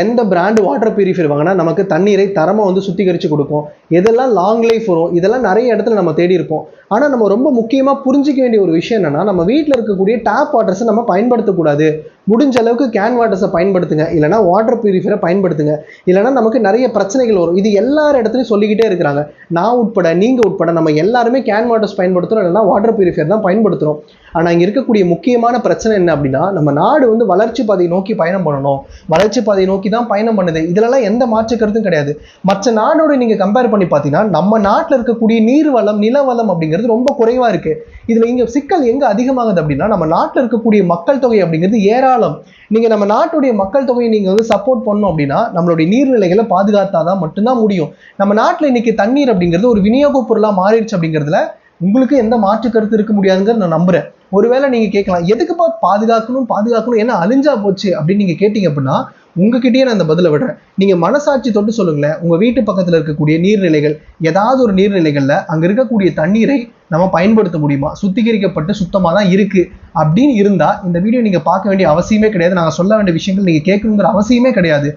எந்த brand water purifier வாங்கினா நமக்கு தண்ணீரை தரமாக வந்து சுத்திகரித்து கொடுக்கும், எதெல்லாம் லாங் லைஃப் வரும், இதெல்லாம் நிறைய இடத்துல நம்ம தேடி இருப்போம். ஆனால் நம்ம ரொம்ப முக்கியமாக புரிஞ்சிக்க வேண்டிய ஒரு விஷயம் என்னன்னா, நம்ம வீட்டில் இருக்கக்கூடிய டேப் வாட்டர்ஸை நம்ம பயன்படுத்தக்கூடாது. முடிஞ்ச அளவுக்கு கேன் வாட்டர்ஸை பயன்படுத்துங்க, இல்லைனா வாட்டர் பியூரிஃபையரை பயன்படுத்துங்க. இல்லைனா நமக்கு நிறைய பிரச்சனைகள் வரும். இது எல்லார் இடத்துலையும் சொல்லிக்கிட்டே இருக்கிறாங்க. நான் உட்பட, நீங்கள் உட்பட நம்ம எல்லாருமே கேன் வாட்டர்ஸ் பயன்படுத்துகிறோம், இல்லைனா வாட்டர் பியூரிஃபையர் தான் பயன்படுத்துகிறோம். ஆனால் இங்கே இருக்கக்கூடிய முக்கியமான பிரச்சனை என்ன அப்படின்னா, நம்ம நாடு வந்து வளர்ச்சி பாதையை நோக்கி பயணம் பண்ணணும், வளர்ச்சி பாதையை நோக்கி தான் பயணம் பண்ணுது. இதெல்லாம் எந்த மாற்று கருத்தும் கிடையாது. மற்ற நாடோட நீங்கள் கம்பேர் பண்ணி பார்த்தீங்கன்னா, நம்ம நாட்டில் இருக்கக்கூடிய நீர் வளம், நில வளம் அப்படிங்கிறது ரொம்ப குறைவாக இருக்குது. இதில் இங்கே சிக்கல் எங்கே அதிகமாகுது அப்படின்னா, நம்ம நாட்டில் இருக்கக்கூடிய மக்கள் தொகை அப்படிங்கிறது ஏராளம். நீங்கள் நம்ம நாட்டுடைய மக்கள் தொகையை நீங்கள் வந்து சப்போர்ட் பண்ணணும் அப்படின்னா, நம்மளுடைய நீர்நிலைகளை பாதுகாத்தாதான் மட்டும்தான் முடியும். நம்ம நாட்டில் இன்னைக்கு தண்ணீர் அப்படிங்கிறது ஒரு விநியோக பொருளாக மாறிடுச்சு அப்படிங்கிறதுல உங்களுக்கு எந்த மாற்று கருத்து இருக்க முடியாதுங்கிறத நான் நம்புறேன். ஒருவேளை நீங்க கேட்கலாம், எதுக்குப்பா பாதுகாக்கணும் என்ன அழிஞ்சா போச்சு அப்படின்னு நீங்க கேட்டீங்க அப்படின்னா, உங்ககிட்டயே நான் இந்த பதில விடுறேன். நீங்க மனசாட்சி தொட்டு சொல்லுங்களேன், உங்க வீட்டு பக்கத்துல இருக்கக்கூடிய நீர்நிலைகள், ஏதாவது ஒரு நீர்நிலைகள்ல அங்க இருக்கக்கூடிய தண்ணீரை நம்ம பயன்படுத்த முடியுமா? சுத்திகரிக்கப்பட்டு சுத்தமா தான் இருக்கு அப்படின்னு இருந்தா இந்த வீடியோ நீங்க பார்க்க வேண்டிய அவசியமே கிடையாது. நாங்க சொல்ல வேண்டிய விஷயங்கள் நீங்க கேட்கணுங்கிற அவசியமே கிடையாது.